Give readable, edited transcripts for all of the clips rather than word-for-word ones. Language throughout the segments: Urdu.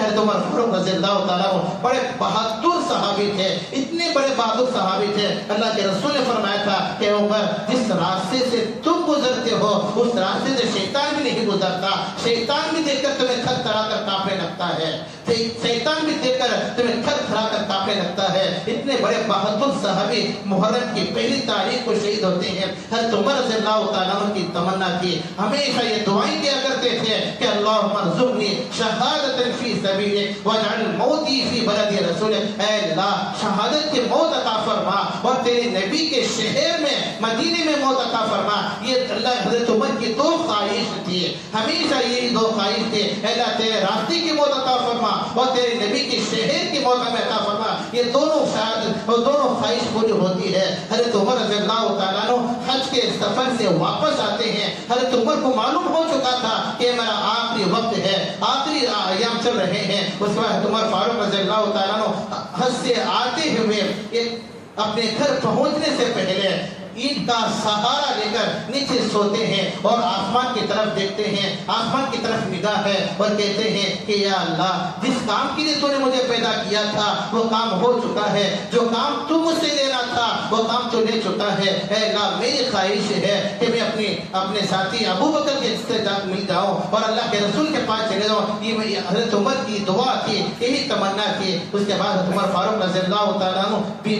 حضرت عمر فاروق رضی اللہ تعالیٰ بڑے بہادر صحابی تھے، اتنے بڑے بہادر صحابی تھے، اللہ کے رسول نے فرمایا تھا کہ عمر جس راستے سے تم گزرتے ہو اس راستے سے شیطان بھی نہیں گزرتا، شیطان بھی دیکھ کر تمہیں تھر تھرا کر کانپنے لگتا ہے، شیطان بھی دیکھ کر تمہیں تھر تھرا کر کانپنے لگتا ہے۔ اتنے بڑے بہادر صحابی محرم کی پہلی تاریخ کو شہید ہوتے ہیں۔ حضرت عمر رضی اللہ تعالیٰ عنہ کی تمنا تھی، ہمیشہ یہ دعائیں کیا کرتے تھے کہ اللہم ارزقنی شہادت فی سبیلک واجعل موتی فی بلد رسولک، اے اللہ شہادت کی موت عطا فرما اور تیرے نبی کے شہر میں مدینے میں موت عطا فرما۔ یہ اللہ حضرت عمر کی دو خواہش تھی، ہمیشہ یہی دو خواہش تھی، اے اللہ تیرے راستے کی موت عطا فرما اور تیرے نبی کے شہر کی موت ہمیں عطا فرما۔ یہ دونوں شہادت اور دونوں خواہش پوری ہوتی ہے۔ حضرت عمر رضی اللہ تعالیٰ عنہ حج کے سفر سے واپس آتے ہیں، حضرت عمر کو معلوم ہو چکا تھا کہ میرا آخری وقت ہے، آخری ایام چل رہے ہیں۔ اس کے بعد حضرت عمر فاروق رضی اللہ تعالیٰ عنہ حج سے آتے ہوئے اپنے گھر پہنچنے سے پہلے اینٹ کا سہارا لے کر نیچے سوتے ہیں اور آسمان کی طرف دیکھتے ہیں، آسمان کی طرف نگاہ ہے اور کہتے ہیں کہ یا اللہ جس کام کے لیے تو نے مجھے پیدا کیا تھا وہ کام ہو چکا ہے، جو کام تو مجھ سے لینا تھا وہ کام تو لے چکا ہے۔ اے اللہ میری خواہش ہے کہ میں اپنے ساتھی ابو بکر کے ساتھ مل جاؤں اور اللہ کے رسول کے پاس چلے جاؤں۔ یہ حضرت عمر کی دعا تھی، یہی تمنا تھی۔ اس کے بعد حضرت عمر فاروق رضی اللہ تعالیٰ عنہ بھی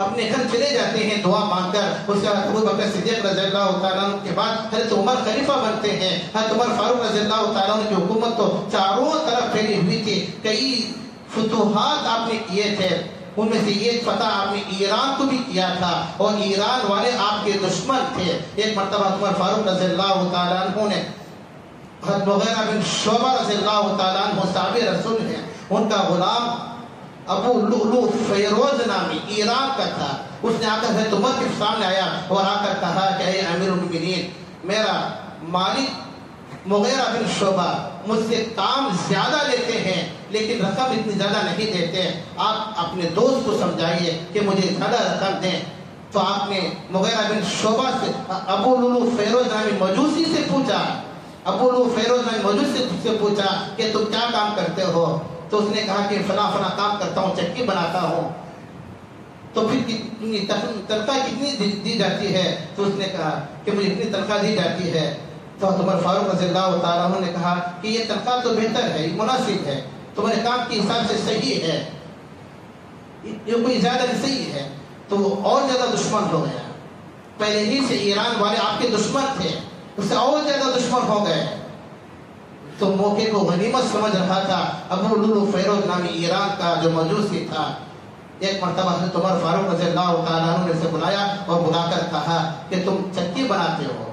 اپنے گھر چلے جاتے ہیں دعا مانگ کر۔ اس کے بعد ابو بکر صدیق رضی اللہ تعالیٰ عنہ کے بعد حضرت عمر خلیفہ بنتے ہیں۔ حضرت عمر فاروق رضی اللہ تعالیٰ عنہ کی حکومت تو چاروں طرف پھیلی ہوئی تھی، کئی فتوحات آپ نے کیے تھے، ان میں سے یہ فتح آپ نے ایران کو بھی کیا تھا اور ایران والے آپ کے دشمن تھے۔ ایک مرتبہ عمر فاروق رضی اللہ تعالیٰ عنہ نے حضرت مغیرہ بن شعبہ رضی اللہ تعالیٰ عنہ صحابی رسول ہیں، ان کا غلام ابو لؤلؤ فیروز نامی ایران کا تھا، اس نے آ کر حضرت عمر کے سامنے آیا اور آ کر کہا کہ اے امیر المؤمنین، میرا مالک مغیرہ بن شعبہ مجھ سے کام زیادہ لیتے ہیں لیکن رقم اتنی زیادہ نہیں دیتے، آپ اپنے دوست کو سمجھائیے کہ مجھے زیادہ رقم دیں۔ تو آپ نے مغیرہ بن شعبہ سے ابو لؤلؤ فیروز نامی مجوسی سے پوچھا، ابو لؤلؤ فیروز نامی مجوسی سے پوچھا کہ تم کیا کام کرتے ہو؟ تو اس نے کہا کہ فلاں فلاں کام کرتا ہوں، چکی بناتا ہوں۔ تو پھر تنخواہ کتنی دی جاتی ہے؟ تو اس نے کہا کہ مجھے اتنی تنخواہ دی جاتی ہے۔ تو عمر فاروق رضی اللہ تعالیٰ عنہ نے کہا کہ یہ تنخواہ تو بہتر ہے، مناسب ہے، تمہارے کام کے حساب سے صحیح ہے، یہ کوئی زیادہ نہیں صحیح ہے۔ تو وہ اور زیادہ دشمن ہو گیا، پہلے ہی سے ایران والے آپ کے دشمن تھے، اس سے اور زیادہ دشمن ہو گئے۔ تو موقع کو غنیمت سمجھ رہا تھا ابو لؤلؤ فیروز نامی ایران کا جو مجوسی تھا۔ ایک مرتبہ حضرت عمر فاروق رضی اللہ تعالیٰ عنہ نے اسے بلایا اور بلا کر کہا کہ تم چکی بناتے ہو؟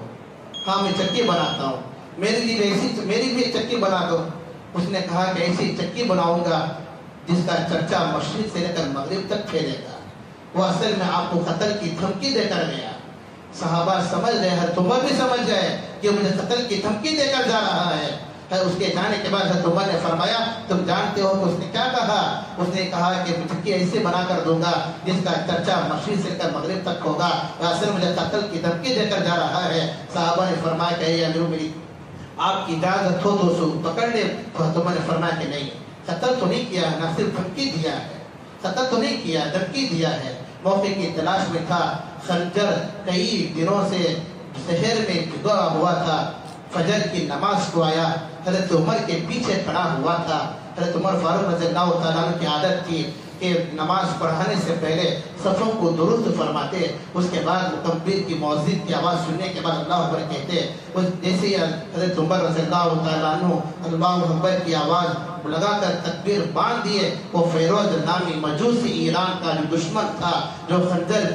ہاں میں چکی بناتا ہوں، میری بھی ایک چکی بنا دو۔ اس نے کہا کہ ایسی چکی بناؤں گا جس کا چرچا مشرق سے لے کر مغرب تک پھیلے گا۔ وہ اصل میں آپ کو قتل کی دھمکی دے کر گیا۔ صحابہ سمجھ گئے، حضرت عمر بھی سمجھ گئے کہ مجھے قتل کی دھمکی دے کر جا رہا ہے۔ اس کے جانے کے بعد حضرت عمر نے فرمایا تم جانتے ہو کہ اس نے کیا کہا؟ اس نے کہا کہ چکی ایسے بنا کر دوں گا جس کا چرچا مشرق سے لے کر مغرب تک ہوگا، اصل مجھے قتل کی دھمکی دے کر جا رہا ہے۔ صحابہ نے فرمایا کہ اے امیر المؤمنین آپ کی اجازت ہو تو اسے پکڑ لے۔ حضرت عمر نے فرمایا کہ نہیں، قتل تو نہیں کیا، نہ صرف دھمکی دیا ہے، قتل تو نہیں کیا، دھمکی دیا ہے۔ موقع کی تلاش میں تھا، خنجر کئی دنوں سے شہر میں بھگا ہوا تھا، فجر کی نماز کو آیا، حضرت عمر کے پیچھے کھڑا ہوا تھا۔ حضرت عمر فاروق رضی اللہ تعالیٰ عنہ کی عادت تھی کہ نماز پڑھانے سے پہلے صفوں کو درست فرماتے، اس کے بعد مکبر کی مؤذن کی آواز سننے کے بعد اللہ اکبر کہتے۔ جیسے ہی حضرت عمر رضی اللہ تعالیٰ عنہ اللہ اکبر کی آواز لگا کر تکبیر باندھ دیے، وہ فیروز نامی مجوسی ایران کا جو دشمن تھا، جو خنجر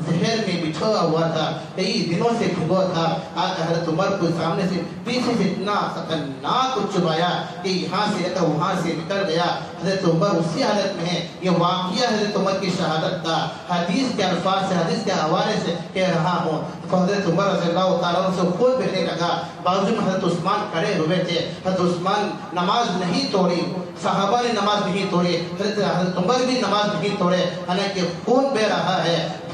زہر میں بچھوڑا ہوا تھا، کئی دنوں سے بھگوا تھا، آ کر حضرت عمر کو سامنے سے پیچھے سے اتنا خطرناک چبایا کہ یہاں سے لے کر وہاں سے نکل گیا۔ حضرت عمر اسی حالت میں ہے۔ یہ واقعہ حضرت عمر کی شہادت کا حدیث کے الفاظ سے، حدیث کے حوالے سے کہہ رہا ہوں۔ تو حضرت عمر رضی اللہ تعالیٰ عنہ سے خون بہنے لگا، بازو میں حضرت عثمان کھڑے ہوئے تھے۔ حضرت عثمان نماز نہیں توڑی، صحابہ نے نماز نہیں توڑی، حضرت عمر بھی نماز نہیں توڑے، حالانکہ خون بہ رہا ہے،